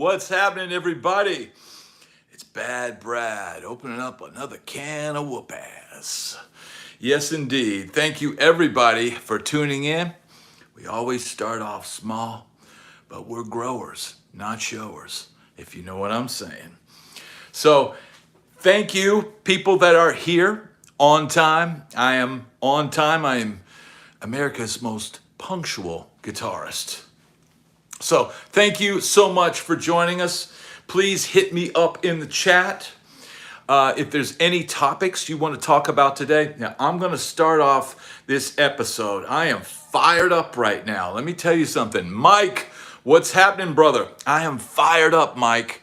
What's happening, everybody? It's Bad Brad opening up another can of whoop ass. Yes, indeed. Thank you, everybody, for tuning in. We always start off small, but we're growers, not showers, if you know what I'm saying. So, thank you, people that are here on time. I am on time. I am America's most punctual guitarist. So thank you so much for joining us. Please hit me up in the chat if there's any topics you want to talk about today. Now, I'm going to start off this episode. I am fired up right now. Let me tell you something. Mike, what's happening, brother? I am fired up, Mike,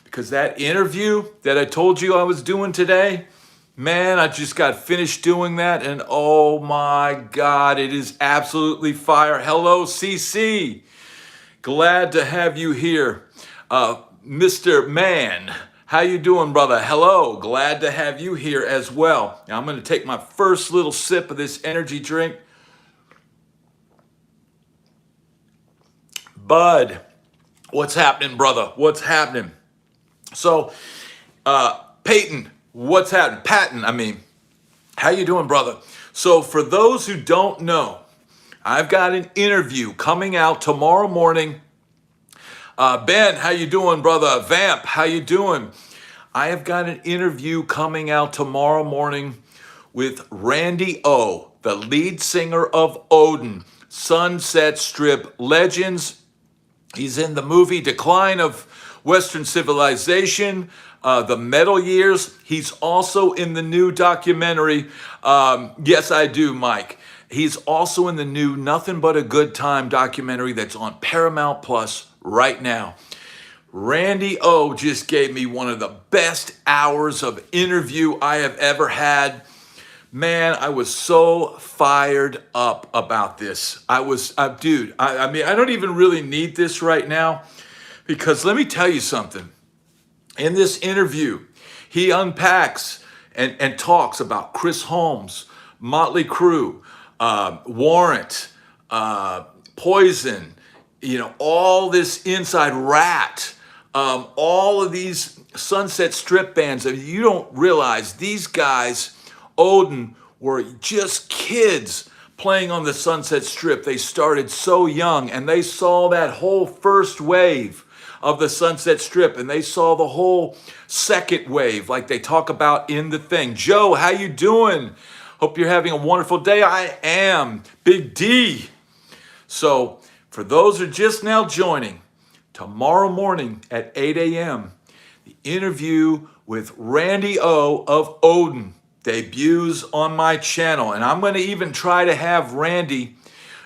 because that interview that I told you I was doing today, man, I just got finished doing that, and oh my God, it is absolutely fire. Hello, CC. Glad to have you here. Mr. Man, how you doing, brother? Hello, glad to have you here as well. Now I'm going to take my first little sip of this energy drink. Bud, what's happening, brother? What's happening? So, Peyton, what's happening? Patton, how you doing, brother? So for those who don't know, I've got an interview coming out tomorrow morning. Ben, how you doing, brother? Vamp, how you doing? I have got an interview coming out tomorrow morning with Randy O, the lead singer of Odin, Sunset Strip Legends. He's in the movie Decline of Western Civilization, the Metal Years. He's also in the new documentary, Yes I Do, Mike. He's also in the new Nothing But a Good Time documentary that's on Paramount Plus right now. Randy O just gave me one of the best hours of interview I have ever had. Man, I was so fired up about this. I don't even really need this right now, because let me tell you something. In this interview, he unpacks and talks about Chris Holmes, Motley Crue, Warrant, Poison, all this Inside Rat, all of these Sunset Strip bands. You don't realize these guys, Odin, were just kids playing on the Sunset Strip. They started so young, and they saw that whole first wave of the Sunset Strip, and they saw the whole second wave, like they talk about in the thing. Joe, how you doing? Hope you're having a wonderful day. I am. Big D. So, for those who are just now joining, tomorrow morning at 8 a.m., the interview with Randy O of Odin debuts on my channel. And I'm going to even try to have Randy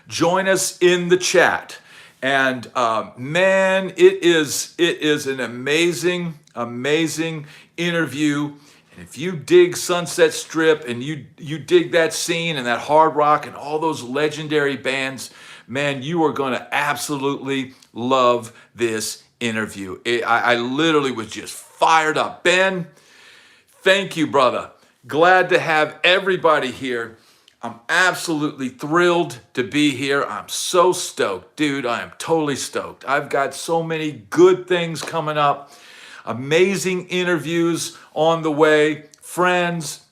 join us in the chat. And man, it is an amazing interview. And if you dig Sunset Strip and you dig that scene and that hard rock and all those legendary bands, man, you are going to absolutely love this interview. I literally was just fired up. Ben, thank you, brother. Glad to have everybody here. I'm absolutely thrilled to be here. I'm so stoked, dude. I am totally stoked. I've got so many good things coming up. Amazing interviews on the way. Friends,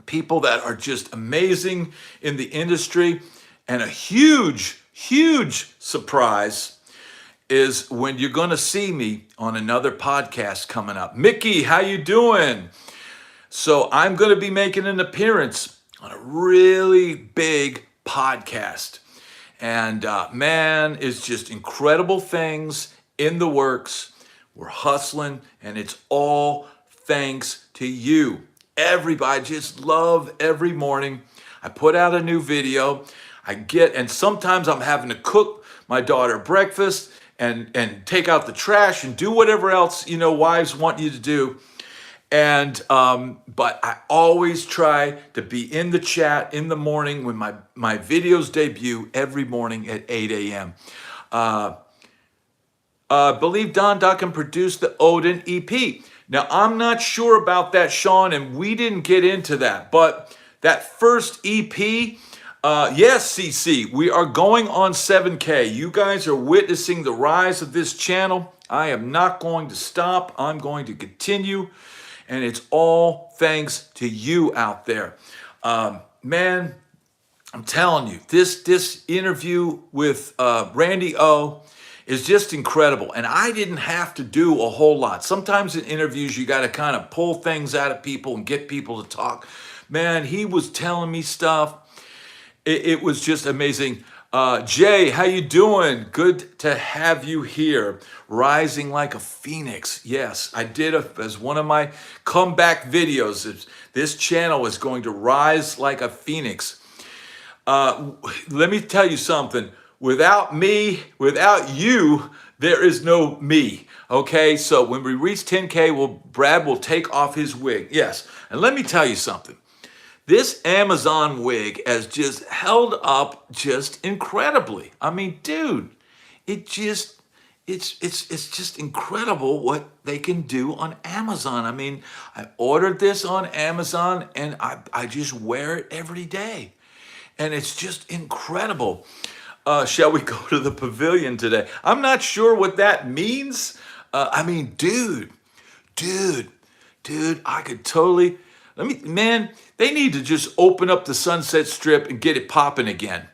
people that are just amazing in the industry. And a huge surprise is when you're going to see me on another podcast coming up. Mickey, how you doing? So I'm going to be making an appearance on a really big podcast. And man, it's just incredible things in the works. We're hustling, and it's all thanks to you. Everybody, just love every morning. I put out a new video. And sometimes I'm having to cook my daughter breakfast and take out the trash and do whatever else, wives want you to do. And, but I always try to be in the chat in the morning when my videos debut every morning at 8 a.m. Believe Don Duncan produced the Odin EP. Now, I'm not sure about that, Sean, and we didn't get into that. But that first EP, Yes, CC, we are going on 7K. You guys are witnessing the rise of this channel. I am not going to stop. I'm going to continue. And it's all thanks to you out there. Man, I'm telling you, this interview with Randy O is just incredible. And I didn't have to do a whole lot. Sometimes in interviews, you got to kind of pull things out of people and get people to talk. Man, he was telling me stuff. It was just amazing. Jay, how you doing? Good to have you here. Rising like a phoenix. Yes, I did as one of my comeback videos. This channel is going to rise like a phoenix. Let me tell you something. Without me, without you, there is no me. Okay, so when we reach 10K, Brad will take off his wig. Yes, and let me tell you something. This Amazon wig has just held up just incredibly. I mean, dude, it's just incredible what they can do on Amazon. I mean, I ordered this on Amazon and I just wear it every day. And it's just incredible. Shall we go to the pavilion today? I'm not sure what that means. I mean, dude, I could totally, man, they need to just open up the Sunset Strip and get it popping again.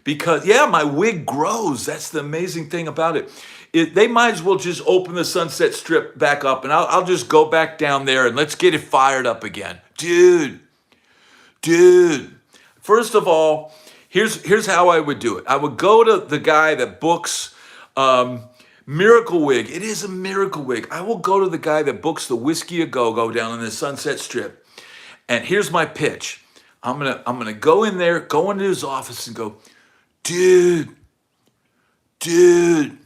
Because, yeah, my wig grows. That's the amazing thing about it. They might as well just open the Sunset Strip back up, and I'll just go back down there and let's get it fired up again. Dude. First of all, here's how I would do it. I would go to the guy that books Miracle Wig. It is a miracle wig. I will go to the guy that books the Whiskey A Go-Go down in the Sunset Strip. And here's my pitch. I'm gonna go in there, go into his office and go, dude, gig,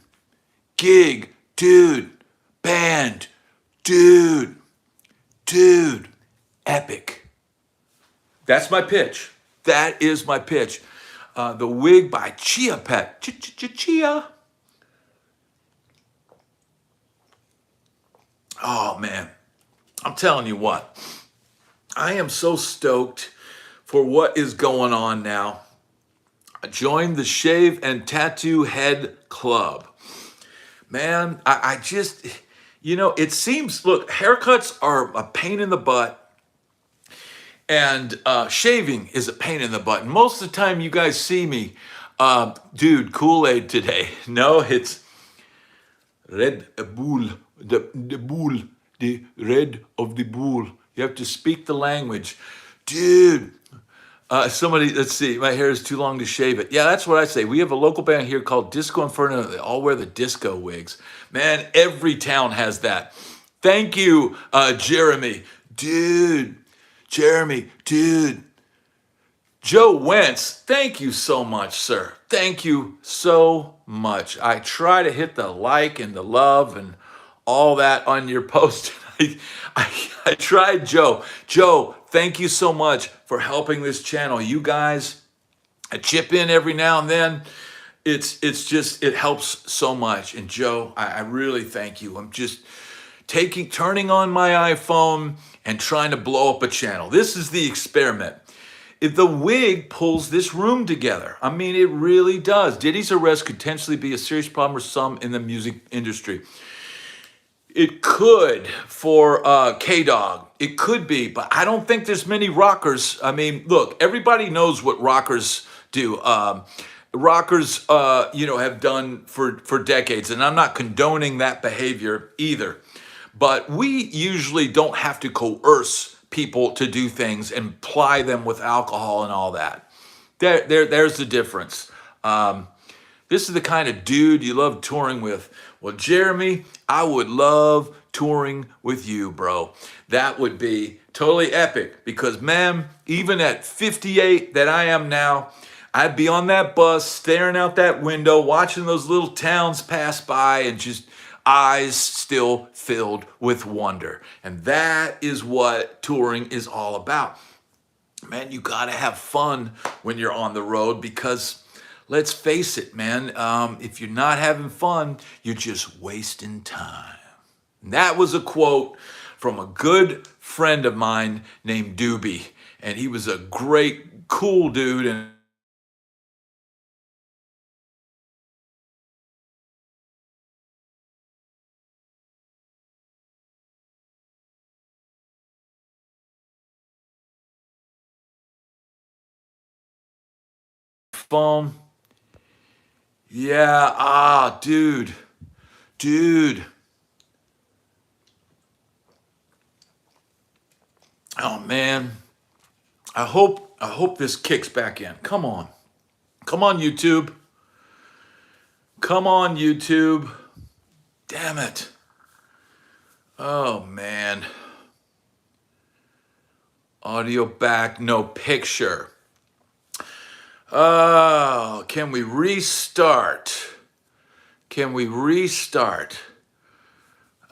dude, band, dude, epic. That's my pitch. That is my pitch. The wig by Chia Pet. Chia. Oh man, I'm telling you what. I am so stoked for what is going on now. I joined the Shave and Tattoo Head Club. Man, I just, it seems, look, haircuts are a pain in the butt and shaving is a pain in the butt. And most of the time you guys see me, dude, Kool-Aid today. No, it's Red Bull, the bull, the red of the bull. You have to speak the language. Dude, somebody, let's see, my hair is too long to shave it. Yeah, that's what I say. We have a local band here called Disco Inferno. They all wear the disco wigs. Man, every town has that. Thank you, Jeremy. Dude, Joe Wentz, thank you so much, sir. Thank you so much. I try to hit the like and the love and all that on your post. I tried, Joe. Joe, thank you so much for helping this channel. You guys, I chip in every now and then. It's just, it helps so much. And Joe, I really thank you. I'm just turning on my iPhone and trying to blow up a channel. This is the experiment. If the wig pulls this room together. I mean, it really does. Diddy's arrest could potentially be a serious problem for some in the music industry. It could for K-Dog. It could be, but I don't think there's many rockers. I mean, look, everybody knows what rockers do. Rockers, have done for decades, and I'm not condoning that behavior either. But we usually don't have to coerce people to do things and ply them with alcohol and all that. There's the difference. This is the kind of dude you love touring with. Well, Jeremy, I would love touring with you, bro. That would be totally epic because, man, even at 58 that I am now, I'd be on that bus, staring out that window, watching those little towns pass by and just eyes still filled with wonder. And that is what touring is all about. Man, you gotta have fun when you're on the road because let's face it, man, if you're not having fun, you're just wasting time. And that was a quote from a good friend of mine named Doobie. And he was a great, cool dude. And phone. Yeah, dude. Oh man. I hope this kicks back in. Come on. Come on, YouTube. Come on, YouTube. Damn it. Oh man. Audio back, no picture. Oh, can we restart? Can we restart?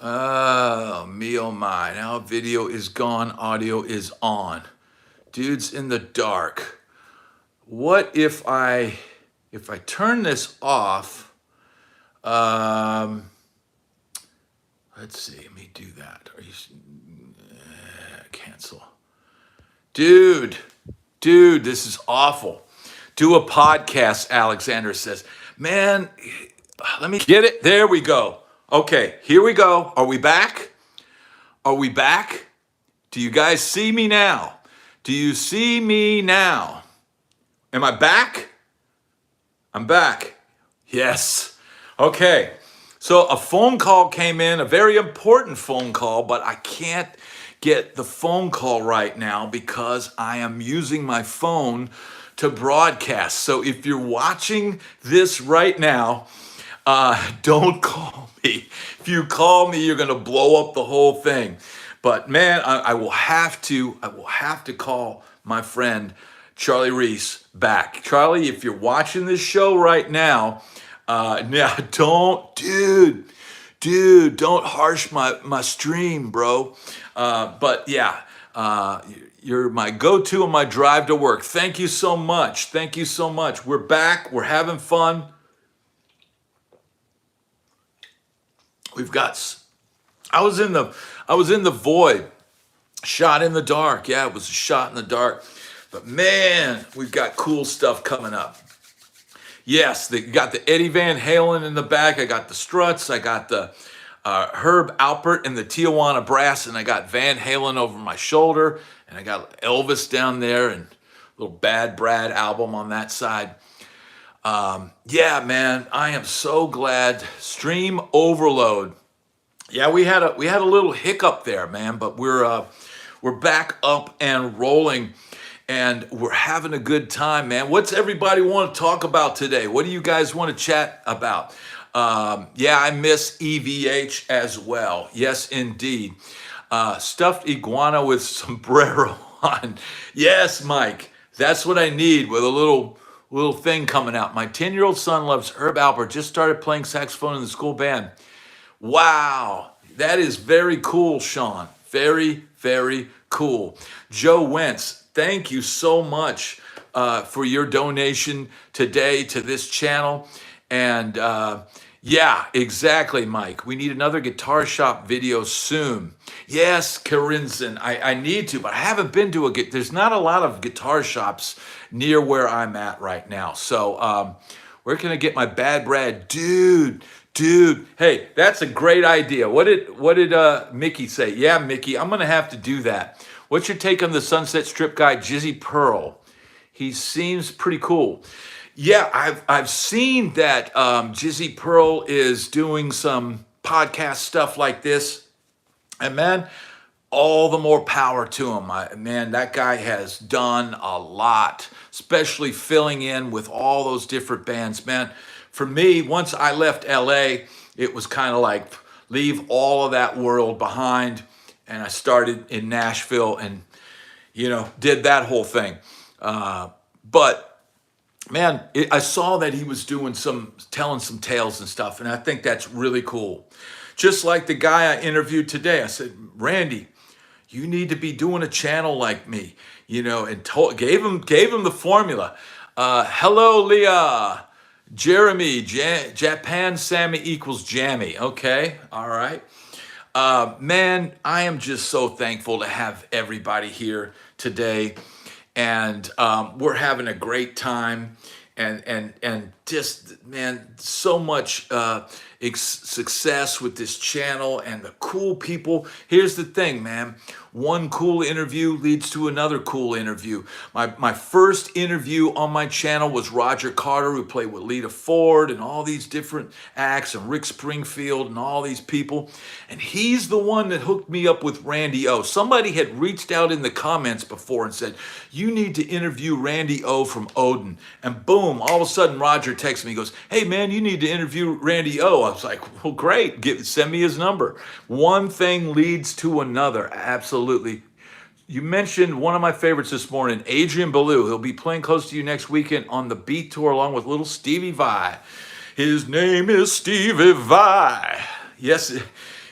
Oh, me oh my. Now video is gone, audio is on. Dude's in the dark. What if I turn this off? Let's see, let me do that. Are you cancel? Dude, this is awful. Do a podcast, Alexander says. Man, let me get it. There we go. Okay, here we go. Are we back? Are we back? Do you guys see me now? Do you see me now? Am I back? I'm back. Yes. Okay. So a phone call came in, a very important phone call, but I can't get the phone call right now because I am using my phone to broadcast. So if you're watching this right now, don't call me. If you call me, you're going to blow up the whole thing. But man, I will have to call my friend Charlie Reese back. Charlie, if you're watching this show right now, don't harsh my stream, bro. But yeah, you're my go-to on my drive to work. Thank you so much. Thank you so much. We're back. We're having fun. I was in the void, shot in the dark. Yeah, it was a shot in the dark. But man, we've got cool stuff coming up. Yes, you got the Eddie Van Halen in the back. I got the Struts. I got the Herb Alpert and the Tijuana Brass, and I got Van Halen over my shoulder, and I got Elvis down there, and a little Bad Brad album on that side. Yeah, man, I am so glad. Stream overload. Yeah, we had a little hiccup there, man, but we're back up and rolling. And we're having a good time, man. What's everybody want to talk about today? What do you guys want to chat about? Yeah, I miss EVH as well. Yes, indeed. Stuffed iguana with sombrero on. Yes, Mike. That's what I need with a little thing coming out. My 10-year-old son loves Herb Alpert. Just started playing saxophone in the school band. Wow. That is very cool, Sean. Very, very cool. Joe Wentz. Thank you so much for your donation today to this channel. And yeah, exactly, Mike. We need another guitar shop video soon. Yes, Karinzen, I need to, but I haven't been to there's not a lot of guitar shops near where I'm at right now. So where can I get my Bad Brad? Dude, hey, that's a great idea. What did Mickey say? Yeah, Mickey, I'm gonna have to do that. What's your take on the Sunset Strip guy, Jizzy Pearl? He seems pretty cool. Yeah, I've seen that Jizzy Pearl is doing some podcast stuff like this. And man, all the more power to him. Man, that guy has done a lot, especially filling in with all those different bands. Man, for me, once I left LA, it was kind of like leave all of that world behind. And I started in Nashville and, did that whole thing. But man, I saw that he was telling some tales and stuff. And I think that's really cool. Just like the guy I interviewed today, I said, Randy, you need to be doing a channel like me, and gave him the formula. Hello, Leah. Jeremy, Japan Sammy equals Jammy. Okay. All right. Man, I am just so thankful to have everybody here today, and we're having a great time. And just, man, so much success with this channel and the cool people. Here's the thing, man. One cool interview leads to another cool interview. My first interview on my channel was Roger Carter, who played with Lita Ford and all these different acts, and Rick Springfield and all these people. And he's the one that hooked me up with Randy O. Somebody had reached out in the comments before and said, you need to interview Randy O from Odin. And boom, all of a sudden Roger texts me, he goes, hey man, you need to interview Randy O. I was like, well, great, send me his number. One thing leads to another, absolutely. You mentioned one of my favorites this morning, Adrian Belew. He'll be playing close to you next weekend on the Beat Tour along with little Stevie Vai. His name is Stevie Vai. Yes,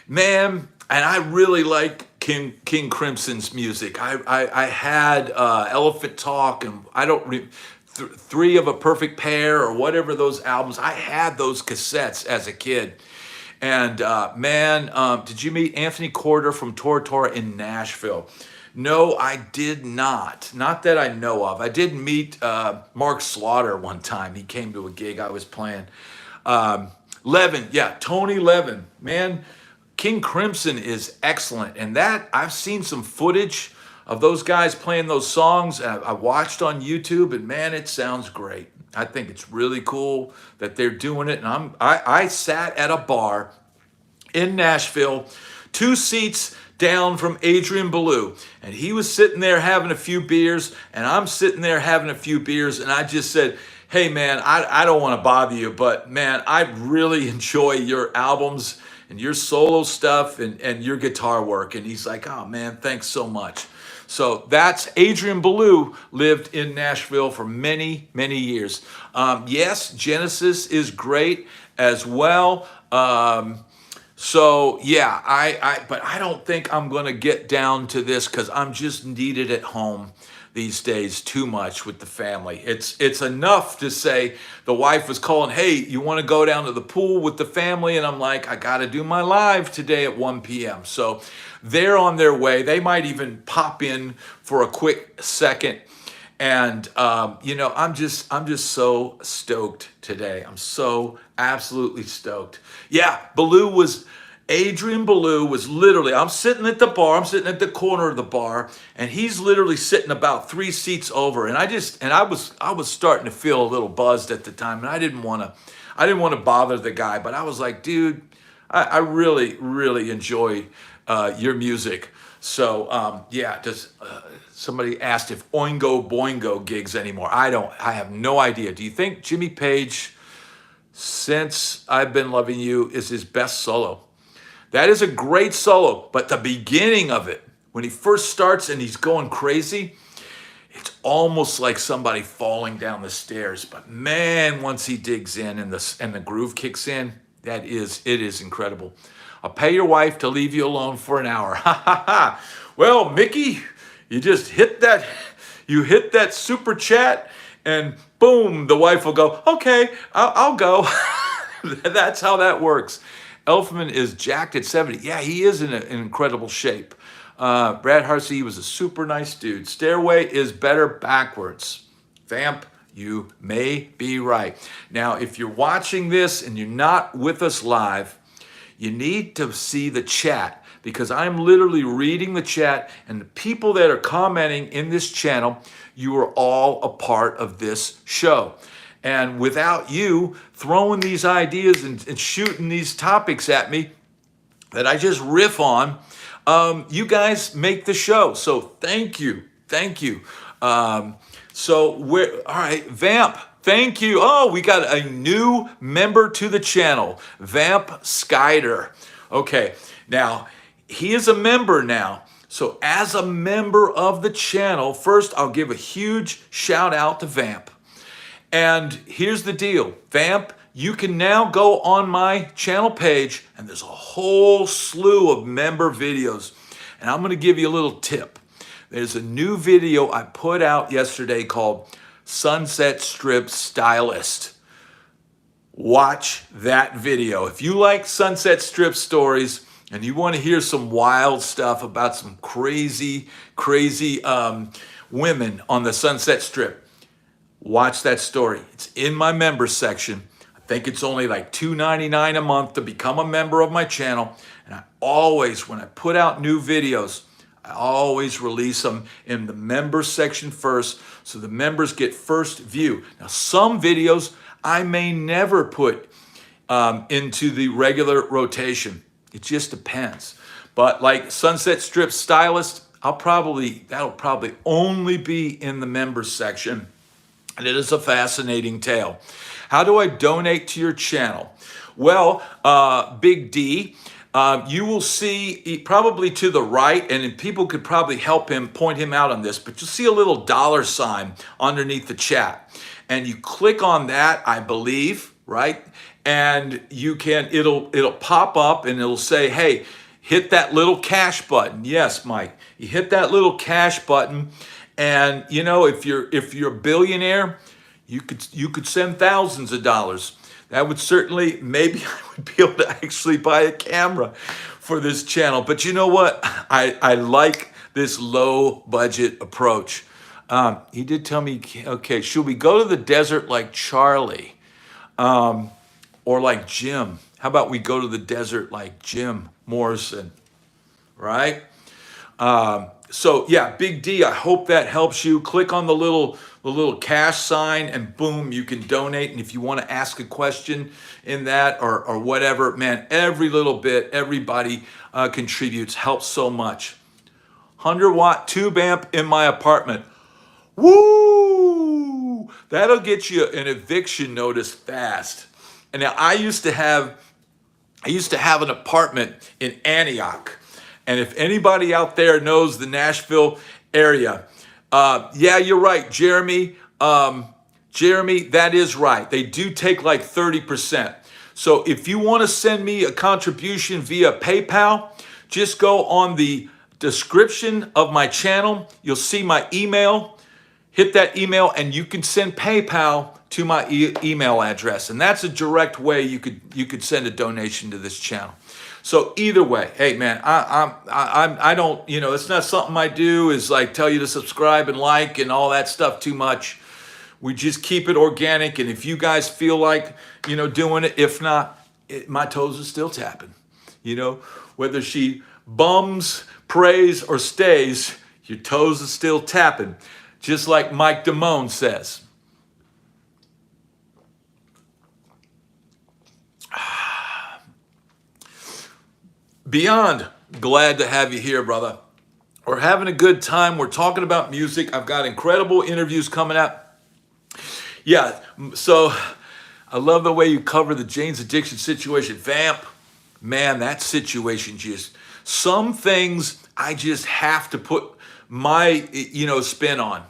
man, and I really like King Crimson's music. I had Elephant Talk, and I don't Three of a Perfect Pair or whatever those albums. I had those cassettes as a kid. And man, did you meet Anthony Corder from Tora Tora in Nashville? No, I did not. Not that I know of. I did meet Mark Slaughter one time. He came to a gig I was playing. Levin, yeah, Tony Levin. Man, King Crimson is excellent. And that, I've seen some footage of those guys playing those songs. I watched on YouTube, and man, it sounds great. I think it's really cool that they're doing it. And I sat at a bar in Nashville, 2 seats down from Adrian Belew, and he was sitting there having a few beers, and I'm sitting there having a few beers, and I just said, hey man, I don't want to bother you, but man, I really enjoy your albums and your solo stuff and your guitar work. And he's like, oh man, thanks so much. So that's Adrian Belew, lived in Nashville for many, many years. Yes, Genesis is great as well. So yeah, but I don't think I'm going to get down to this because I'm just needed at home these days too much with the family. It's enough to say the wife was calling, hey, you want to go down to the pool with the family? And I'm like, I got to do my live today at 1 p.m. So they're on their way. They might even pop in for a quick second. And, you know, I'm just so stoked today. I'm so absolutely stoked. Yeah, Adrian Belew was literally, I'm sitting at the bar, I'm sitting at the corner of the bar, and he's literally sitting about 3 seats over. And I was starting to feel a little buzzed at the time, and I didn't want to bother the guy, but I was like, dude, I really, really enjoy your music. So yeah, somebody asked if Oingo Boingo gigs anymore. I have no idea. Do you think Jimmy Page, Since I've Been Loving You, is his best solo? That is a great solo, but the beginning of it, when he first starts and he's going crazy, it's almost like somebody falling down the stairs. But man, once he digs in and the groove kicks in, it is incredible. I'll pay your wife to leave you alone for an hour. Ha ha ha. Well, Mickey, you just hit that super chat, and boom, the wife will go, okay, I'll go. That's how that works. Elfman is jacked at 70. Yeah, he is in incredible shape. Brad Harsey was a super nice dude. Stairway is better backwards. Vamp, you may be right. Now, if you're watching this and you're not with us live, you need to see the chat, because I'm literally reading the chat, and the people that are commenting in this channel, you are all a part of this show. And without you throwing these ideas and shooting these topics at me that I just riff on, you guys make the show. So thank you. Thank you. All right, Vamp. Thank you. Oh, we got a new member to the channel, Vamp Skyder. Okay, now he is a member now. So as a member of the channel, first I'll give a huge shout out to Vamp. And here's the deal, Vamp, you can now go on my channel page, and there's a whole slew of member videos. And I'm gonna give you a little tip. There's a new video I put out yesterday called Sunset Strip Stylist. Watch that video. If you like Sunset Strip stories and you want to hear some wild stuff about some crazy women on the Sunset Strip, watch that story. It's in my members section. I think it's only like $2.99 a month to become a member of my channel. And I always, when I put out new videos, I always release them in the members section first, so the members get first view. Now, some videos I may never put into the regular rotation. It just depends. But like Sunset Strip Stylist, that'll probably only be in the members section. And it is a fascinating tale. How do I donate to your channel? Well, Big D, you will see probably to the right, and people could probably help him, point him out on this, but you'll see a little $sign underneath the chat. And you click on that, I believe, right? And it'll pop up and it'll say, hey, hit that little cash button. Yes, Mike, you hit that little cash button. And you know, if you're a billionaire, you could send thousands of dollars. That would certainly, maybe I would be able to actually buy a camera for this channel. But you know what? I like this low budget approach. He did tell me, okay, should we go to the desert like Charlie? Or like Jim? How about we go to the desert like Jim Morrison, right? So yeah, Big D, I hope that helps you. Click on the little cash sign and boom, you can donate. And if you want to ask a question in that or whatever, man, every little bit, everybody contributes, helps so much. 100-watt tube amp in my apartment. Woo! That'll get you an eviction notice fast. And now I used to have an apartment in Antioch. And if anybody out there knows the Nashville area, yeah, you're right, Jeremy. Jeremy, that is right. They do take like 30%. So if you want to send me a contribution via PayPal, just go on the description of my channel. You'll see my email. Hit that email and you can send PayPal to my email address. And that's a direct way you could send a donation to this channel. So either way, hey man, I don't, you know, it's not something I do is like tell you to subscribe and like and all that stuff too much. We just keep it organic. And if you guys feel like, you know, doing it, if not, my toes are still tapping. You know, whether she bums, prays, or stays, your toes are still tapping. Just like Mike Damone says. Beyond glad to have you here, brother. We're having a good time. We're talking about music. I've got incredible interviews coming up. Yeah, so I love the way you cover the Jane's Addiction situation. Vamp, man, that situation just, some things I just have to put my, you know, spin on.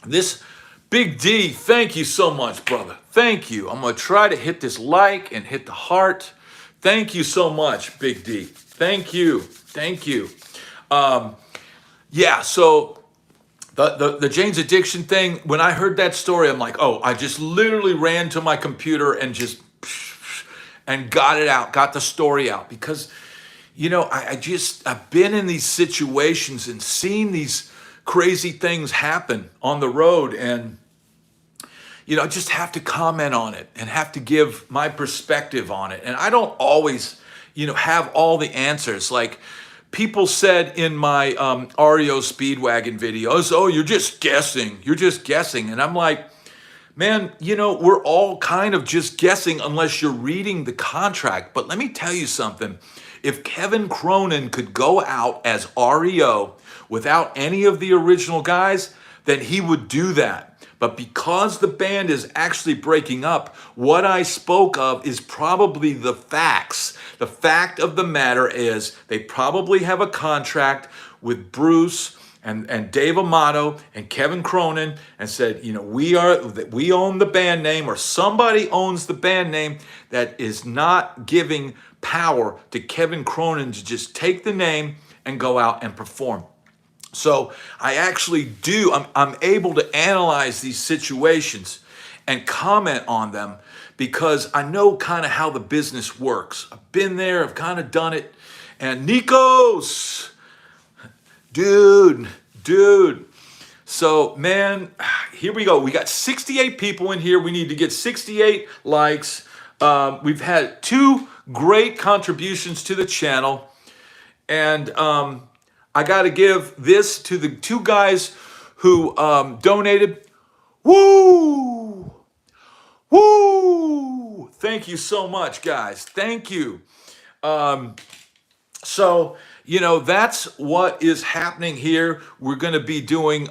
This Big D, thank you so much, brother. Thank you. I'm going to try to hit this like and hit the heart. Thank you so much, Big D. Thank you. Thank you. Yeah, so the Jane's Addiction thing, when I heard that story, I'm like, oh, I just literally ran to my computer and just and got it out, got the story out. Because, you know, I've been in these situations and seen these crazy things happen on the road, and you know, I just have to comment on it and have to give my perspective on it. And I don't always, you know, have all the answers. Like people said in my REO Speedwagon videos, oh, you're just guessing. You're just guessing. And I'm like, man, you know, we're all kind of just guessing unless you're reading the contract. But let me tell you something. If Kevin Cronin could go out as REO without any of the original guys, then he would do that. But because the band is actually breaking up, what I spoke of is probably the facts. The fact of the matter is they probably have a contract with Bruce and Dave Amato and Kevin Cronin and said, you know, we own the band name, or somebody owns the band name that is not giving power to Kevin Cronin to just take the name and go out and perform. So I actually I'm able to analyze these situations and comment on them because I know kind of how the business works. I've been there, I've kind of done it. And Nikos, dude. So, man, here we go. We got 68 people in here. We need to get 68 likes. We've had 2 great contributions to the channel. And I got to give this to the 2 guys who donated. Woo! Woo! Thank you so much, guys. Thank you. So, you know, that's what is happening here. We're going to be doing,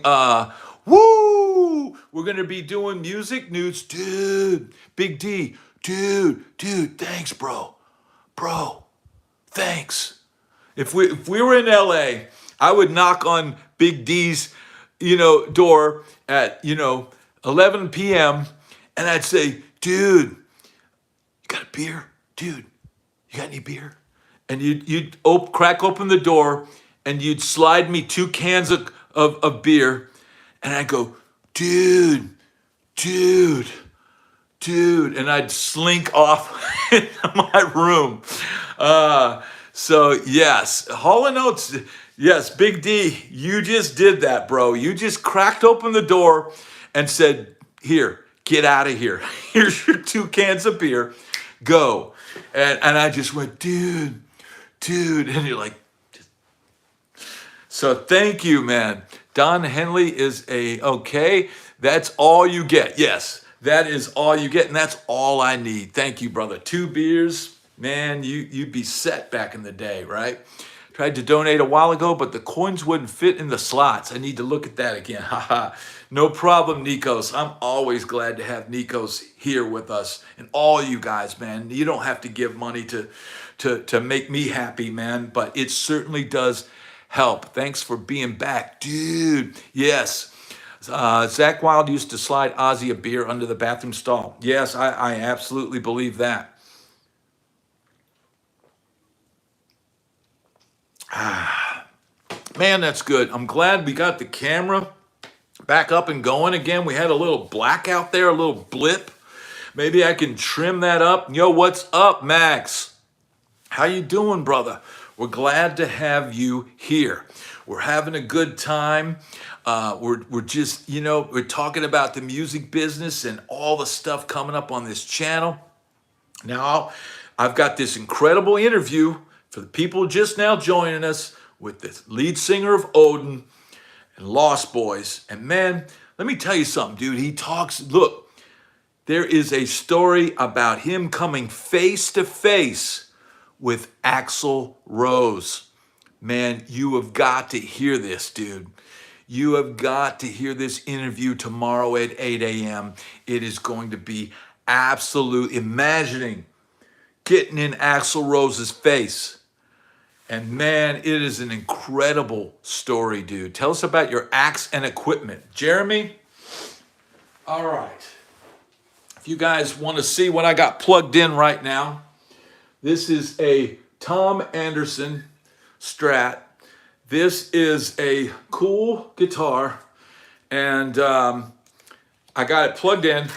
woo! We're going to be doing music news. Dude, Big D, dude, thanks, bro. Bro, thanks. If we were in LA, I would knock on Big D's, door at, 11 p.m. and I'd say, dude, you got a beer? Dude, you got any beer? And you'd crack open the door and you'd slide me 2 cans of beer. And I'd go, dude. And I'd slink off into my room. So yes, Hall & Oates, yes, Big D, you just did that, bro. You just cracked open the door and said, here, get out of here. Here's your 2 cans of beer, go. And I just went, dude. And you're like, so thank you, man. Don Henley is okay. That's all you get. Yes, that is all you get. And that's all I need. Thank you, brother. 2 beers. Man, you'd be set back in the day, right? Tried to donate a while ago, but the coins wouldn't fit in the slots. I need to look at that again. Haha. No problem, Nikos. I'm always glad to have Nikos here with us. And all you guys, man. You don't have to give money to make me happy, man. But it certainly does help. Thanks for being back. Dude, yes. Zach Wilde used to slide Ozzy a beer under the bathroom stall. Yes, I absolutely believe that. Man, that's good. I'm glad we got the camera back up and going again. We had a little blackout there, a little blip. Maybe I can trim that up. Yo, what's up, Max? How you doing, brother? We're glad to have you here. We're having a good time. We're just, we're talking about the music business and all the stuff coming up on this channel. Now, I've got this incredible interview for the people just now joining us with the lead singer of Odin and Lost Boys. And man, let me tell you something, dude. He talks, look, there is a story about him coming face to face with Axl Rose. Man, you have got to hear this, dude. You have got to hear this interview tomorrow at 8 a.m. It is going to be absolute, imagining getting in Axl Rose's face. And man, it is an incredible story, dude. Tell us about your axe and equipment. Jeremy? All right. If you guys want to see what I got plugged in right now, this is a Tom Anderson Strat. This is a cool guitar, and I got it plugged in.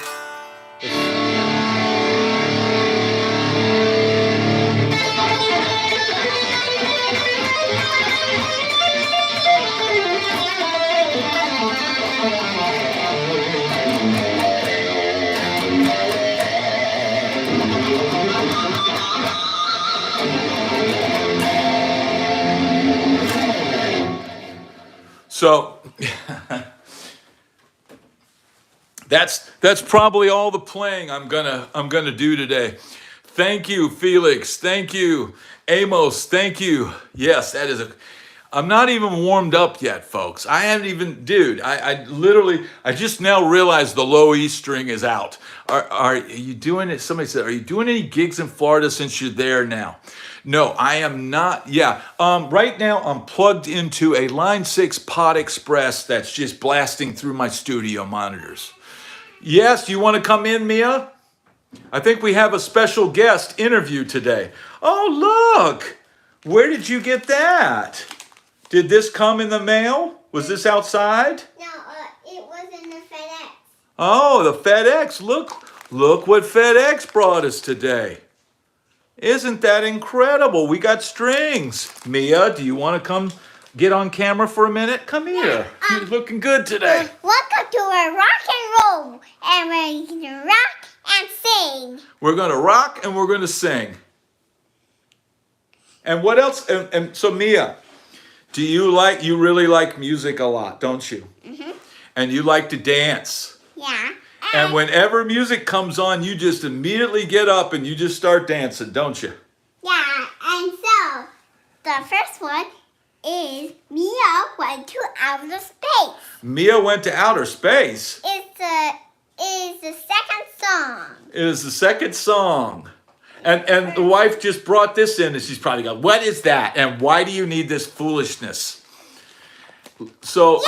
So that's probably all the playing I'm gonna do today. Thank you, Felix. Thank you, Amos. Thank you. Yes, that is I'm not even warmed up yet, folks. I haven't even, dude. I literally just now realized the low E string is out. Are you doing it? Somebody said, are you doing any gigs in Florida since you're there now? No, I am not. Yeah. Right now I'm plugged into a Line 6 Pod Express that's just blasting through my studio monitors. Yes, you want to come in, Mia? I think we have a special guest interview today. Oh, look. Where did you get that? Did this come in the mail? Was this outside? No, it was in the FedEx. Oh, the FedEx. Look what FedEx brought us today. Isn't that incredible? We got strings. Mia, do you want to come get on camera for a minute? Come here. You're looking good today. Welcome to a rock and roll, and we're gonna rock and sing. We're going to rock and we're going to sing. And what else? And so Mia, you really like music a lot, don't you? Mhm. And you like to dance. Yeah. And whenever music comes on, you just immediately get up and you just start dancing, don't you? Yeah, and so the first one is Mia went to outer space. Mia went to outer space. It's the second song. It is the second song. And the wife just brought this in and she's probably going, what is that? And why do you need this foolishness? So, Yummy!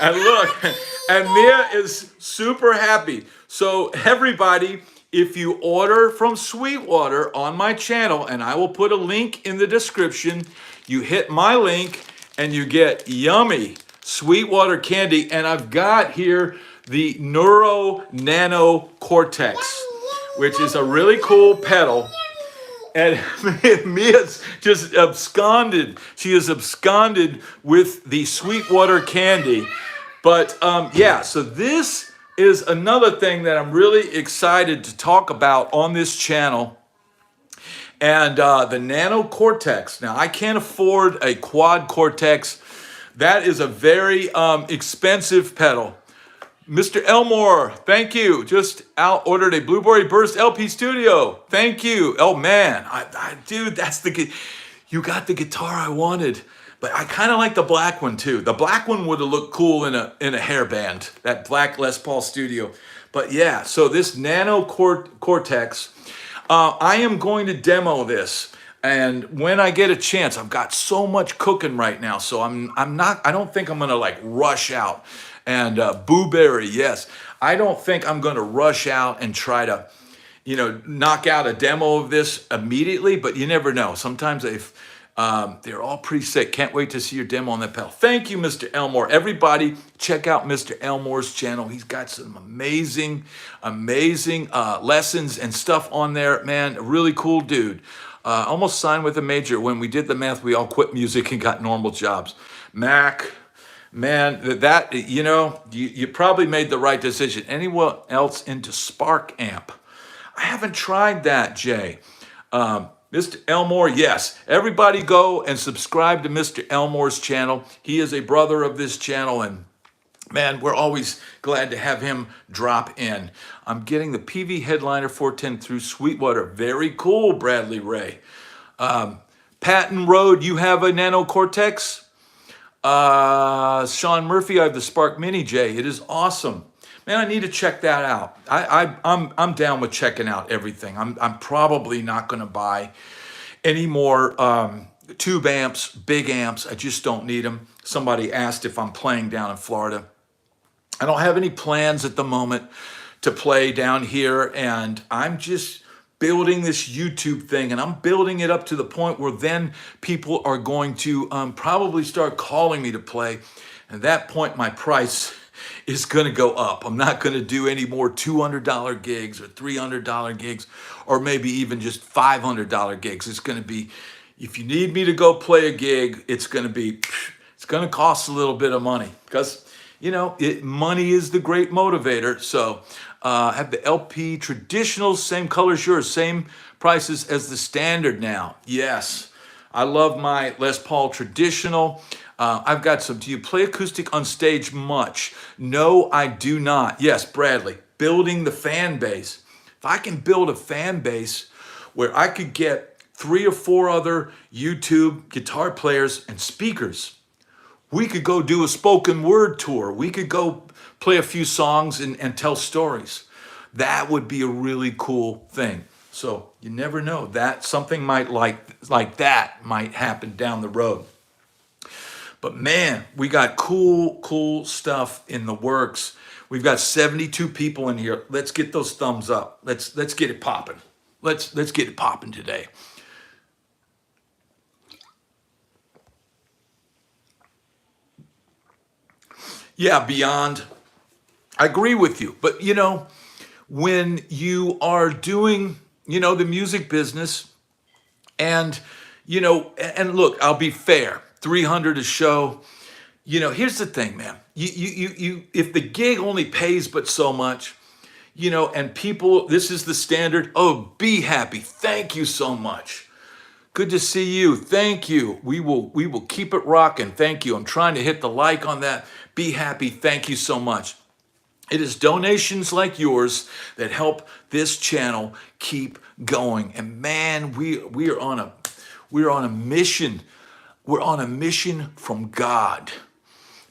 and look, and Mia is super happy. So everybody, if you order from Sweetwater on my channel, and I will put a link in the description, you hit my link and you get yummy Sweetwater candy. And I've got here the Neuro Nano Cortex, which is a really cool pedal. And Mia's just absconded. She is absconded with the Sweetwater candy. But yeah, so this is another thing that I'm really excited to talk about on this channel. And the Nano Cortex. Now, I can't afford a quad Cortex. That is a very expensive pedal. Mr. Elmore, thank you. Just ordered a Blueberry Burst LP Studio. Thank you. Oh man, dude, you got the guitar I wanted, but I kind of like the black one too. The black one would have looked cool in a hairband, that black Les Paul Studio. But yeah, so this Nano Cortex, I am going to demo this. And when I get a chance, I've got so much cooking right now, so I don't think I'm gonna like rush out. And Booberry, yes. I don't think I'm going to rush out and try to, knock out a demo of this immediately, but you never know. Sometimes they're all pretty sick. Can't wait to see your demo on that pedal. Thank you, Mr. Elmore. Everybody, check out Mr. Elmore's channel. He's got some amazing lessons and stuff on there. Man, a really cool dude. Almost signed with a major. When we did the math, we all quit music and got normal jobs. Mac. Man, you probably made the right decision. Anyone else into Spark Amp? I haven't tried that, Jay. Mr. Elmore, yes. Everybody go and subscribe to Mr. Elmore's channel. He is a brother of this channel, and man, we're always glad to have him drop in. I'm getting the PV Headliner 410 through Sweetwater. Very cool, Bradley Ray. Patton Road, you have a Nano Cortex? Sean Murphy, I have the Spark Mini J. It is awesome. Man, I need to check that out. I'm down with checking out everything. I'm probably not going to buy any more tube amps, big amps. I just don't need them. Somebody asked if I'm playing down in Florida. I don't have any plans at the moment to play down here, and I'm just building this YouTube thing, and I'm building it up to the point where then people are going to probably start calling me to play. And at that point, my price is going to go up. I'm not going to do any more $200 gigs or $300 gigs, or maybe even just $500 gigs. It's going to be, if you need me to go play a gig, it's going to cost a little bit of money, because money is the great motivator. So I have the LP Traditional, same color as yours, same prices as the Standard now. Yes, I love my Les Paul Traditional. I've got some. Do you play acoustic on stage much? No, I do not. Yes, Bradley, building the fan base. If I can build a fan base where I could get 3 or 4 other YouTube guitar players and speakers, we could go do a spoken word tour. We could go play a few songs and tell stories. That would be a really cool thing. So you never know, that something might like that might happen down the road. But man, we got cool stuff in the works. We've got 72 people in here. Let's get those thumbs up. Let's get it popping. Let's get it popping today. Yeah, Beyond. I agree with you. But when you are doing, the music business, and look, I'll be fair. $300 a show. You know, here's the thing, man. If the gig only pays but so much, you know, and people, this is the standard. Oh, be happy. Thank you so much. Good to see you. Thank you. We will keep it rocking. Thank you. I'm trying to hit the like on that. Be happy. Thank you so much. It is donations like yours that help this channel keep going. And man, we're on a mission. We're on a mission from God.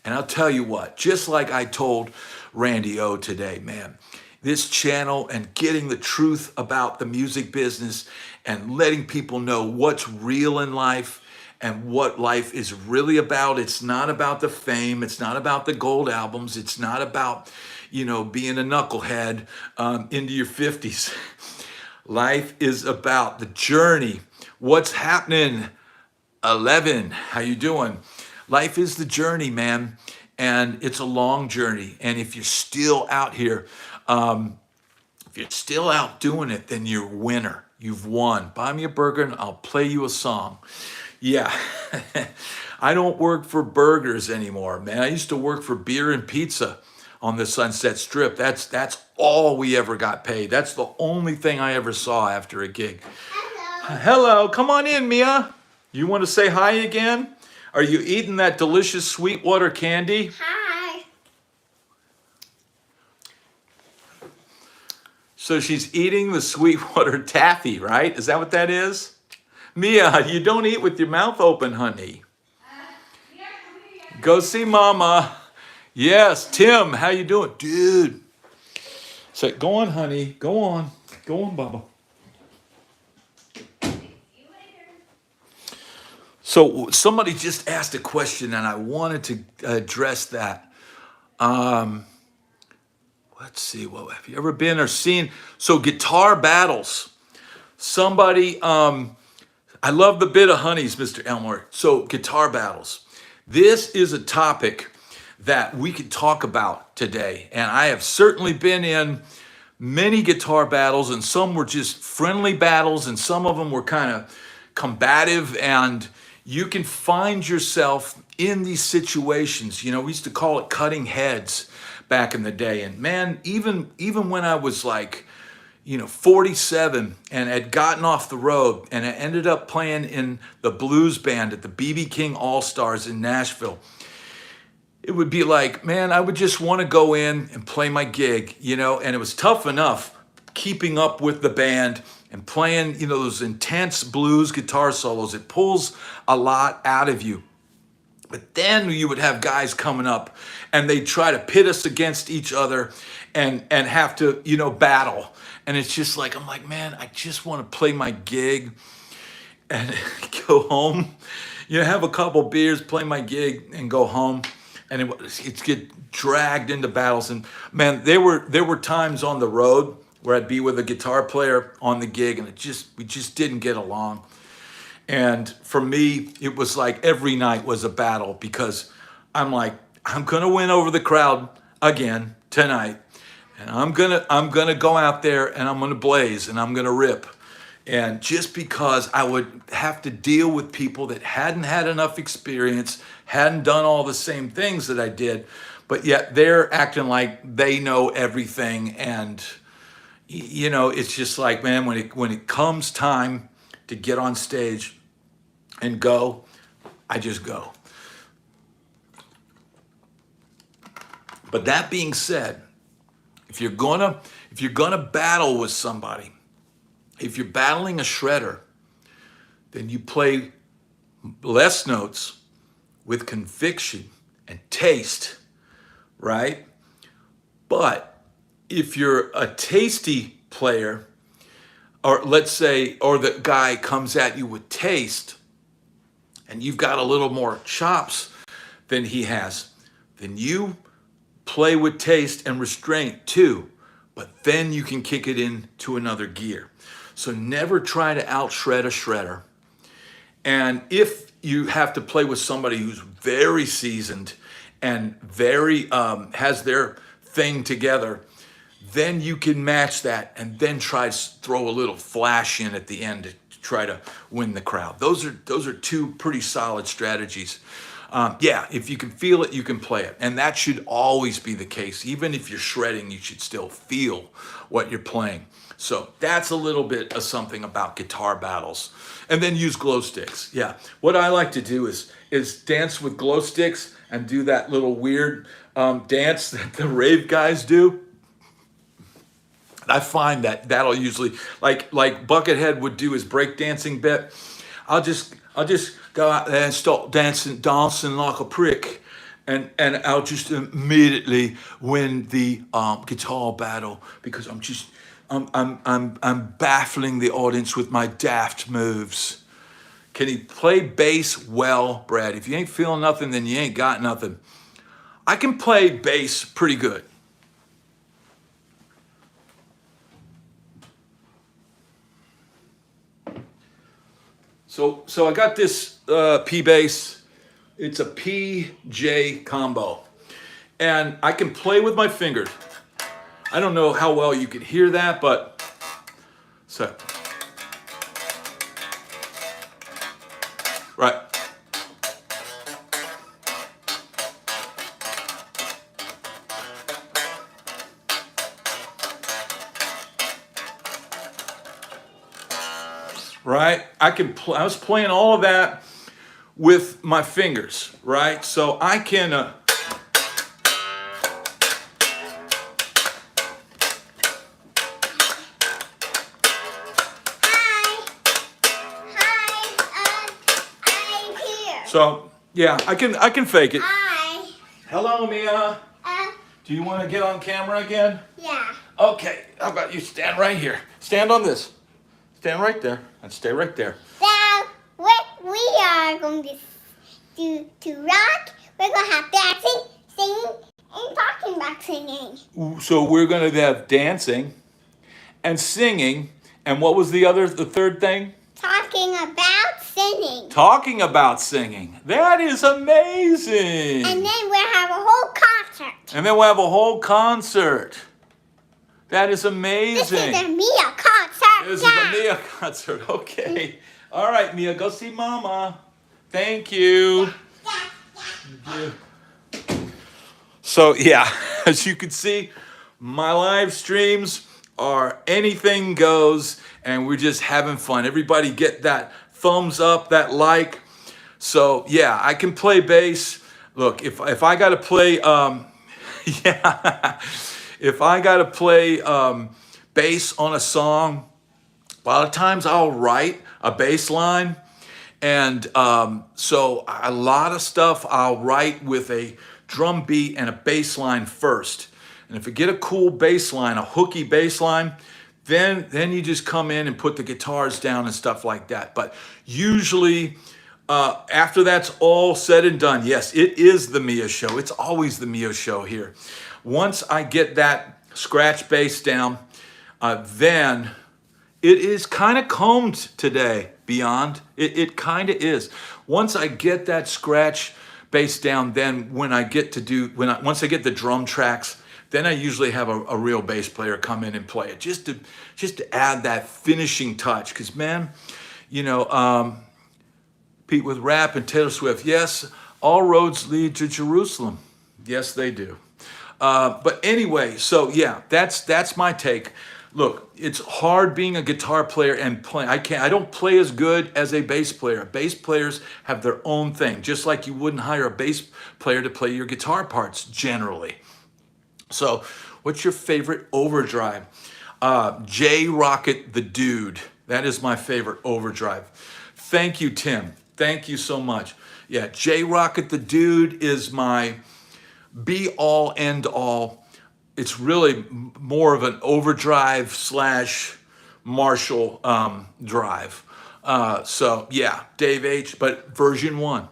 And I'll tell you what, just like I told Randy O today, man, this channel and getting the truth about the music business and letting people know what's real in life and what life is really about. It's not about the fame. It's not about the gold albums. It's not about, you know, being a knucklehead into your 50s. Life is about the journey. What's happening? 11, how you doing? Life is the journey, man, and it's a long journey. And if you're still out here, if you're still out doing it, then you're a winner. You've won. Buy me a burger and I'll play you a song. Yeah, I don't work for burgers anymore, man. I used to work for beer and pizza on the Sunset Strip. That's all we ever got paid. That's the only thing I ever saw after a gig. Hello. Hello, come on in, Mia. You want to say hi again? Are you eating that delicious Sweetwater candy? Hi. So she's eating the Sweetwater taffy, right? Is that what that is? Mia, you don't eat with your mouth open, honey. Go see Mama. Yes, Tim, how you doing? Dude. So go on, honey. Go on. Go on, Bubba. So somebody just asked a question and I wanted to address that. Let's see, what have you ever been or seen? So guitar battles. Somebody, I love the bit of honeys, Mr. Elmore. So guitar battles. This is a topic that we could talk about today. And I have certainly been in many guitar battles, and some were just friendly battles, and some of them were kind of combative, and you can find yourself in these situations. You know, we used to call it cutting heads back in the day. And man, even when I was like, 47 and had gotten off the road and I ended up playing in the blues band at the BB King All-Stars in Nashville, it would be like, man, I would just want to go in and play my gig, and it was tough enough keeping up with the band and playing, those intense blues guitar solos. It pulls a lot out of you. But then you would have guys coming up and they try to pit us against each other and have to, battle. And it's just like, I'm like, man, I just want to play my gig and go home, have a couple beers, play my gig and go home. And it's get dragged into battles. And man, there were times on the road where I'd be with a guitar player on the gig and we just didn't get along. And for me, it was like every night was a battle because I'm like, I'm gonna win over the crowd again tonight. And I'm gonna go out there and I'm gonna blaze and I'm gonna rip. And just because I would have to deal with people that hadn't had enough experience, hadn't done all the same things that I did, but yet they're acting like they know everything. And it's just like, man, when it comes time to get on stage and go, I just go. But that being said, if you're gonna battle with somebody, if you're battling a shredder, then you play less notes with conviction and taste, right? But if you're a tasty player, or let's say, or the guy comes at you with taste, and you've got a little more chops than he has, then you play with taste and restraint too, but then you can kick it into another gear. So never try to out-shred a shredder. And if you have to play with somebody who's very seasoned and very has their thing together, then you can match that and then try to throw a little flash in at the end to try to win the crowd. Those are two pretty solid strategies. Yeah, if you can feel it, you can play it. And that should always be the case. Even if you're shredding, you should still feel what you're playing. So that's a little bit of something about guitar battles. And then use glow sticks. Yeah, what I like to do is dance with glow sticks and do that little weird dance that the rave guys do. I find that that'll usually, like Buckethead would do his breakdancing bit. I'll just go out there and start dancing like a prick, and I'll just immediately win the guitar battle because I'm baffling the audience with my daft moves. Can he play bass well, Brad? If you ain't feeling nothing, then you ain't got nothing. I can play bass pretty good. So I got this P bass. It's a PJ combo, and I can play with my fingers. I don't know how well you can hear that, but so right. Right? I was playing all of that with my fingers, right? So I can I'm here. so yeah, I can fake it. Hi. Hello, Mia. Do you want to get on camera again? Yeah. Okay, how about you stand right here? Stand on this. Stand right there and stay right there. Now, what we are going to do to rock, we're going to have dancing, singing, and talking about singing. So we're going to have dancing and singing, and what was the third thing? Talking about singing. Talking about singing. That is amazing. And then we'll have a whole concert. And then we'll have a whole concert. That is amazing. This is a Mia concert. This is a Mia concert. Okay. All right, Mia, go see Mama. Thank you. Thank you. So, yeah, as you can see, my live streams are anything goes, and we're just having fun. Everybody get that thumbs up, that like. So, yeah, I can play bass. Look, if I got to play, yeah, if I got to play bass on a song, a lot of times I'll write a bass line. And so a lot of stuff I'll write with a drum beat and a bass line first. And if you get a cool bass line, a hooky bass line, then you just come in and put the guitars down and stuff like that. But usually after that's all said and done, yes, it is the Mia Show. It's always the Mia Show here. Once I get that scratch bass down, then it is kind of combed today, Beyond. It kind of is. Once I get that scratch bass down, then once I get the drum tracks, then I usually have a real bass player come in and play it, just to add that finishing touch. Because man, Pete with rap and Taylor Swift, yes, all roads lead to Jerusalem. Yes, they do. But anyway, so yeah, that's my take. Look, it's hard being a guitar player and playing. I don't play as good as a bass player. Bass players have their own thing, just like you wouldn't hire a bass player to play your guitar parts generally. So, what's your favorite overdrive? J Rocket the Dude. That is my favorite overdrive. Thank you, Tim. Thank you so much. Yeah, J Rocket the Dude is my be all end all. It's really more of an overdrive / Marshall drive. So yeah, Dave H, but version one.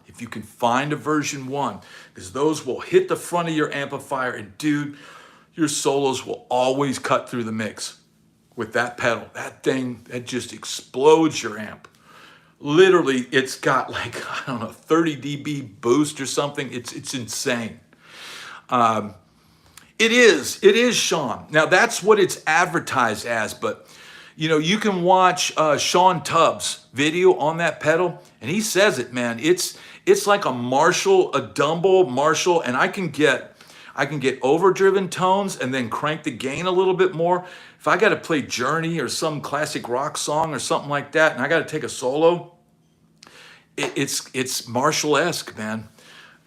If you can find a version 1, because those will hit the front of your amplifier, and dude, your solos will always cut through the mix with that pedal. That thing, that just explodes your amp. Literally, it's got like, I don't know, 30 dB boost or something. It's insane. It is, Sean. Now that's what it's advertised as, but You can watch Sean Tubbs' video on that pedal, and he says it, man. It's like a Marshall, a Dumble Marshall, and I can get overdriven tones and then crank the gain a little bit more. If I got to play Journey or some classic rock song or something like that, and I got to take a solo, it's Marshall-esque, man.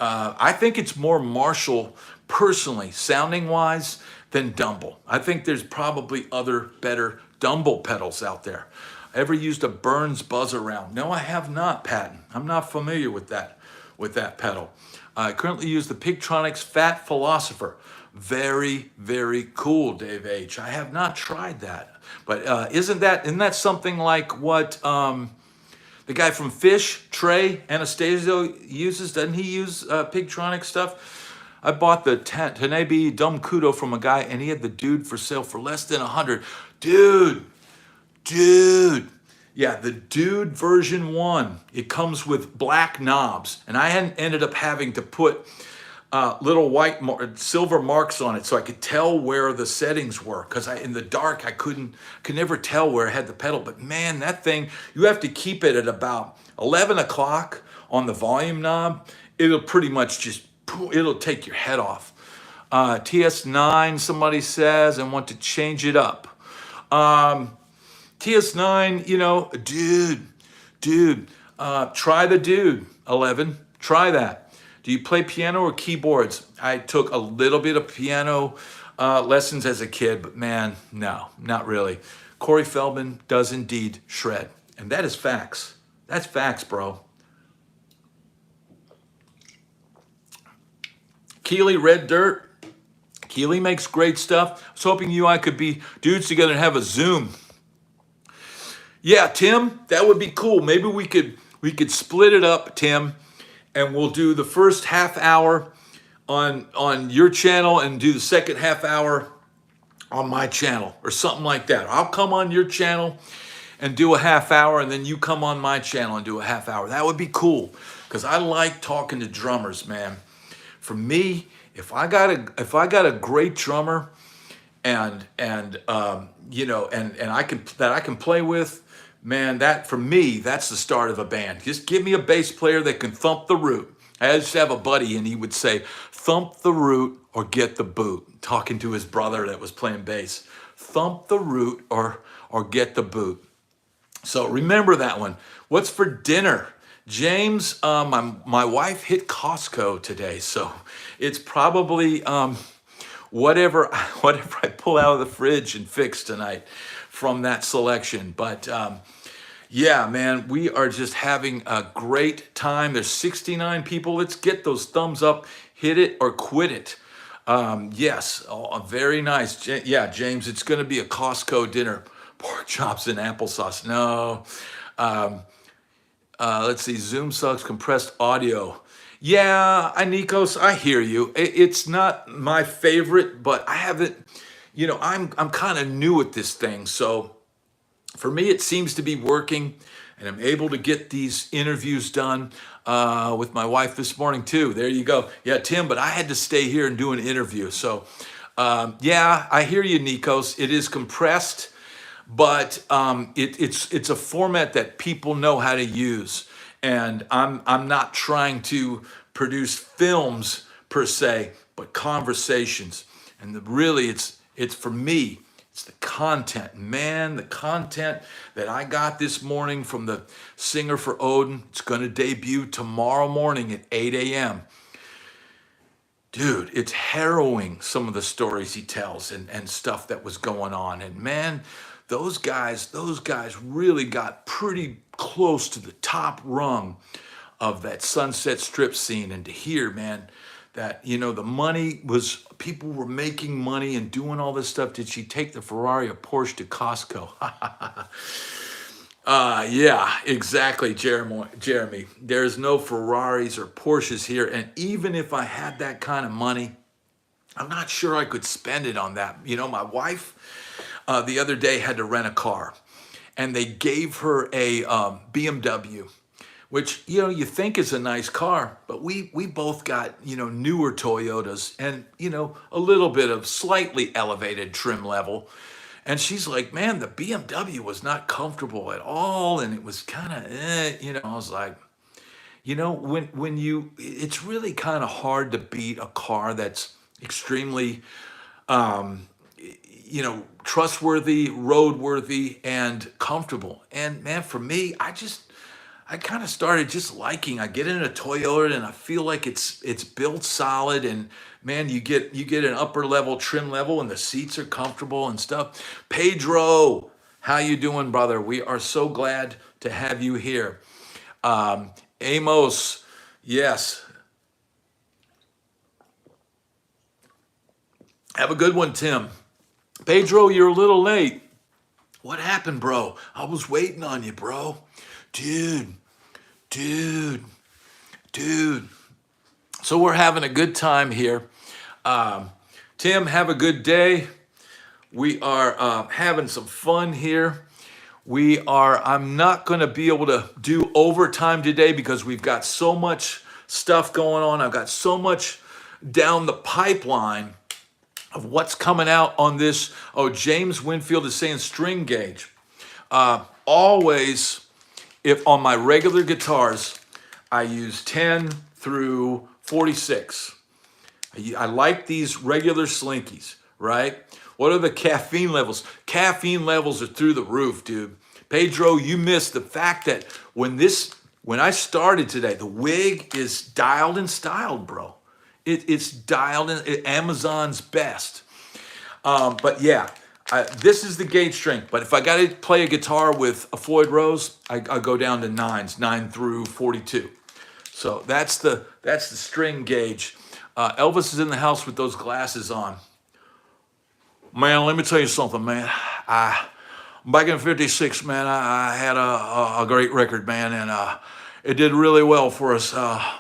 I think it's more Marshall personally, sounding wise, than Dumble. I think there's probably other better Dumble pedals out there. Ever used a Burns buzz around? No, I have not, Patton. I'm not familiar with that pedal. I currently use the Pigtronics Fat Philosopher. Very, very cool, Dave H. I have not tried that. But isn't that something like what the guy from Fish, Trey Anastasio, uses? Doesn't he use Pigtronic stuff? I bought the Tanebi Dumb Kudo from a guy, and he had the Dude for sale for less than 100. Dude. Yeah, the Dude version 1. It comes with black knobs, and I ended up having to put little white silver marks on it so I could tell where the settings were, because in the dark I could never tell where I had the pedal. But man, that thing, you have to keep it at about 11 o'clock on the volume knob. It'll pretty much it'll take your head off. TS9, somebody says, and want to change it up. TS9, dude, try the Dude 11. Try that. Do you play piano or keyboards? I took a little bit of piano lessons as a kid, but man, no, not really. Corey Feldman does indeed shred. And that is facts. That's facts, bro. Keeley Red Dirt. Keeley makes great stuff. I was hoping I could be dudes together and have a Zoom. Yeah, Tim, that would be cool. Maybe we could split it up, Tim, and we'll do the first half hour on your channel and do the second half hour on my channel or something like that. I'll come on your channel and do a half hour, and then you come on my channel and do a half hour. That would be cool, because I like talking to drummers, man. For me, if I got a great drummer and I can play with, man, that for me, that's the start of a band. Just give me a bass player that can thump the root. I used to have a buddy, and he would say, thump the root or get the boot. Talking to his brother that was playing bass. Thump the root or get the boot. So remember that one. What's for dinner? James, my wife hit Costco today, so it's probably whatever I pull out of the fridge and fix tonight from that selection. But yeah, man, we are just having a great time. There's 69 people. Let's get those thumbs up. Hit it or quit it. Yes, very nice. Yeah, James, it's going to be a Costco dinner. Pork chops and applesauce. No. Let's see. Zoom sucks. Compressed audio. Yeah, Nikos, I hear you. It's not my favorite, but I haven't. I'm kind of new at this thing, so for me it seems to be working, and I'm able to get these interviews done with my wife this morning too. There you go. Yeah, Tim, but I had to stay here and do an interview. So yeah, I hear you, Nikos. It is compressed, but it's a format that people know how to use, and I'm not trying to produce films per se, but conversations. And really, it's for me, it's the content. Man, the content that I got this morning from the singer for Odin, it's going to debut tomorrow morning at 8 a.m. Dude, it's harrowing, some of the stories he tells and stuff that was going on. And man, those guys really got pretty close to the top rung of that Sunset Strip scene. And to hear, man, that, the money was, people were making money and doing all this stuff. Did she take the Ferrari or Porsche to Costco? Yeah, exactly, Jeremy. There's no Ferraris or Porsches here. And even if I had that kind of money, I'm not sure I could spend it on that. My wife the other day had to rent a car, and they gave her a BMW, which, you think is a nice car, but we both got, newer Toyotas and, a little bit of slightly elevated trim level. And she's like, man, the BMW was not comfortable at all. And it was kind of, I was like, when it's really kind of hard to beat a car that's extremely, um, trustworthy, roadworthy, and comfortable. And man, for me, I kind of started just liking. I get in a Toyota and I feel like it's built solid, and man, you get an upper level trim level and the seats are comfortable and stuff. Pedro, how you doing, brother? We are so glad to have you here. Amos, yes. Have a good one, Tim. Pedro, you're a little late. What happened, bro? I was waiting on you, bro. Dude, dude, dude. So we're having a good time here. Tim, have a good day. We are having some fun here. I'm not going to be able to do overtime today because we've got so much stuff going on. I've got so much down the pipeline of what's coming out on this. Oh, James Winfield is saying string gauge. Always, if on my regular guitars, I use 10 through 46. I like these regular slinkies, right? What are the caffeine levels? Caffeine levels are through the roof, dude. Pedro, you missed the fact that when I started today, the wig is dialed and styled, bro. It's dialed in, Amazon's best. But yeah, this is the gauge strength. But if I got to play a guitar with a Floyd Rose, I go down to 9 through 42. So that's the string gauge. Elvis is in the house with those glasses on. Man, let me tell you something, man. Back in '56, man, I had a great record, man, and it did really well for us,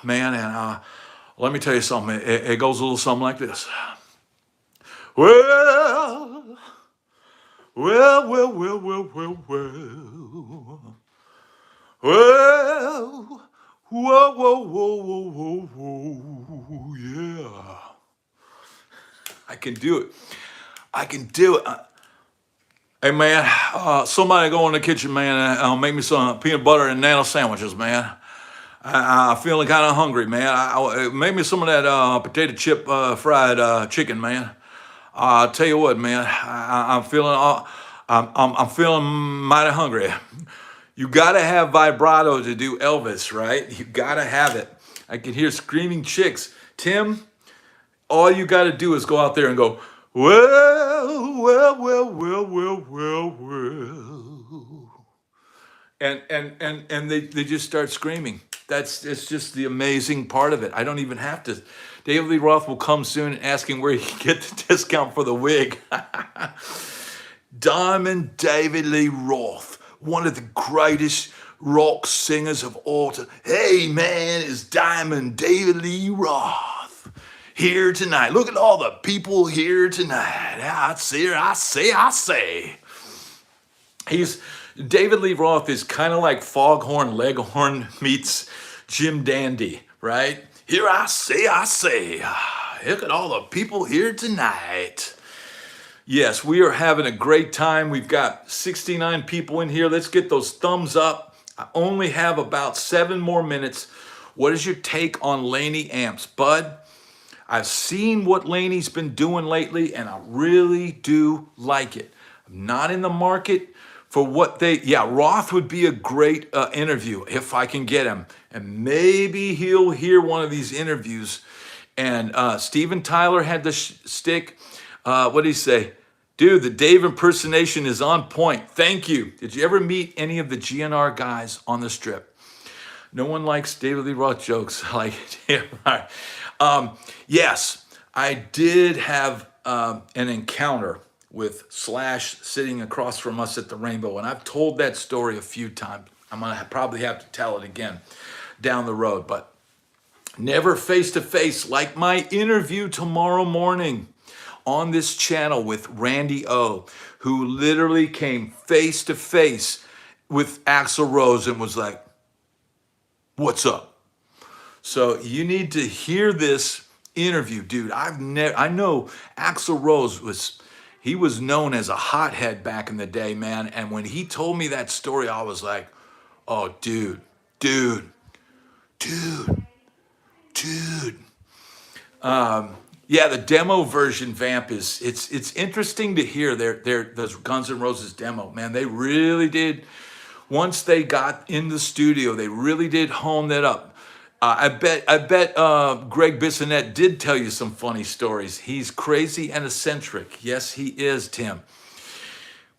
man. And let me tell you something. It goes a little something like this. Well, well, well, well, well, well, well. Well, whoa, whoa, whoa, whoa, whoa, whoa, yeah. I can do it. I can do it. Hey, man, somebody go in the kitchen, man, and make me some peanut butter and nano sandwiches, man. I'm feeling kind of hungry, man. Make me some of that potato chip fried chicken, man. I'll tell you what, man. I'm feeling mighty hungry. You gotta have vibrato to do Elvis, right? You gotta have it. I can hear screaming chicks. Tim, all you gotta do is go out there and go, well, well, well, well, well, well, well. And they just start screaming. It's just the amazing part of it. I don't even have to. David Lee Roth will come soon asking where he can get the discount for the wig. Diamond David Lee Roth, one of the greatest rock singers of all time. Hey man, it's Diamond David Lee Roth here tonight. Look at all the people here tonight. I say. David Lee Roth is kind of like Foghorn Leghorn meets Jim Dandy, right? Here I say. Look at all the people here tonight. Yes, we are having a great time. We've got 69 people in here. Let's get those thumbs up. I only have about 7 more minutes. What is your take on Laney amps? Bud, I've seen what Laney's been doing lately, and I really do like it. I'm not in the market for what Roth would be a great interview if I can get him. And maybe he'll hear one of these interviews. And Steven Tyler had the stick. What did he say? Dude, the Dave impersonation is on point. Thank you. Did you ever meet any of the GNR guys on the strip? No one likes David Lee Roth jokes like yes, I did have an encounter with Slash sitting across from us at the Rainbow, and I've told that story a few times. I'm gonna probably have to tell it again down the road, but never face to face like my interview tomorrow morning on this channel with Randy O, who literally came face to face with Axl Rose and was like, "What's up?" So you need to hear this interview, dude. I know Axl Rose He was known as a hothead back in the day, man. And when he told me that story, I was like, oh, dude, dude, dude, dude. Yeah, the demo version vamp is it's interesting to hear those Guns N' Roses demo. Man, they really did. Once they got in the studio, they really did hone that up. I bet Greg Bissonette did tell you some funny stories. He's crazy and eccentric. Yes, he is, Tim.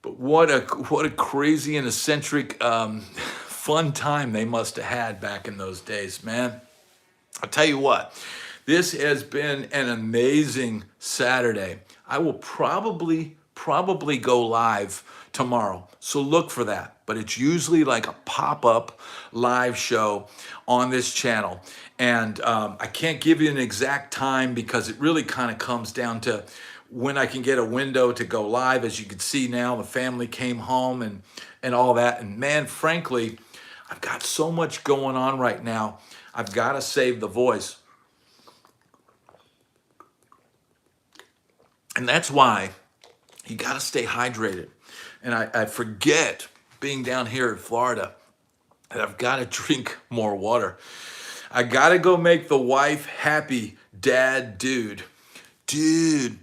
But what a crazy and eccentric fun time they must have had back in those days, man. I'll tell you what, this has been an amazing Saturday. I will probably go live tomorrow. So look for that. But it's usually like a pop-up live show on this channel. And I can't give you an exact time because it really kind of comes down to when I can get a window to go live. As you can see now, the family came home and all that. And man, frankly, I've got so much going on right now. I've got to save the voice. And that's why you got to stay hydrated. And I forget, being down here in Florida, that I've got to drink more water. I got to go make the wife happy, dad, dude. Dude,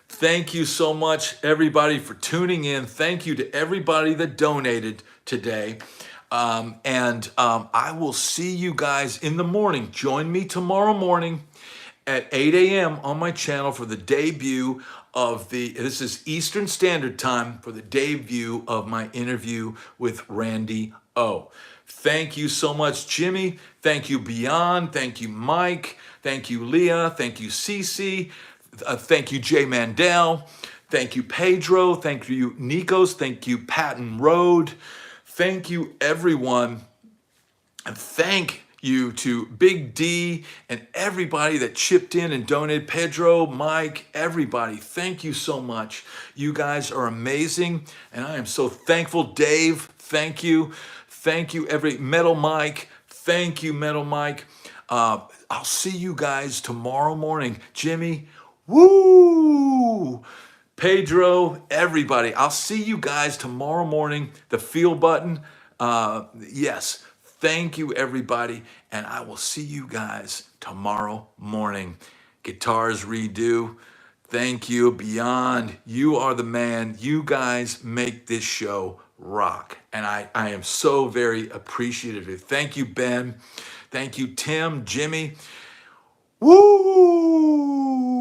thank you so much, everybody, for tuning in. Thank you to everybody that donated today. I will see you guys in the morning. Join me tomorrow morning at 8 a.m. on my channel for the debut of this is Eastern Standard Time, for the debut of my interview with Randy O. Thank you so much, Jimmy. Thank you, Beyond. Thank you, Mike. Thank you, Leah. Thank you, Cece. Thank you, Jay Mandel. Thank you, Pedro. Thank you, Nikos. Thank you, Patton Road. Thank you, everyone. And thank you to Big D and everybody that chipped in and donated. Pedro, Mike, everybody. Thank you so much. You guys are amazing. And I am so thankful. Dave, thank you. Thank you, Metal Mike. Thank you, Metal Mike. I'll see you guys tomorrow morning. Jimmy, woo! Pedro, everybody. I'll see you guys tomorrow morning. The feel button. Yes. Thank you, everybody. And I will see you guys tomorrow morning. Guitars Redo. Thank you, Beyond. You are the man. You guys make this show rock. And I am so very appreciative. Thank you, Ben. Thank you, Tim, Jimmy. Woo!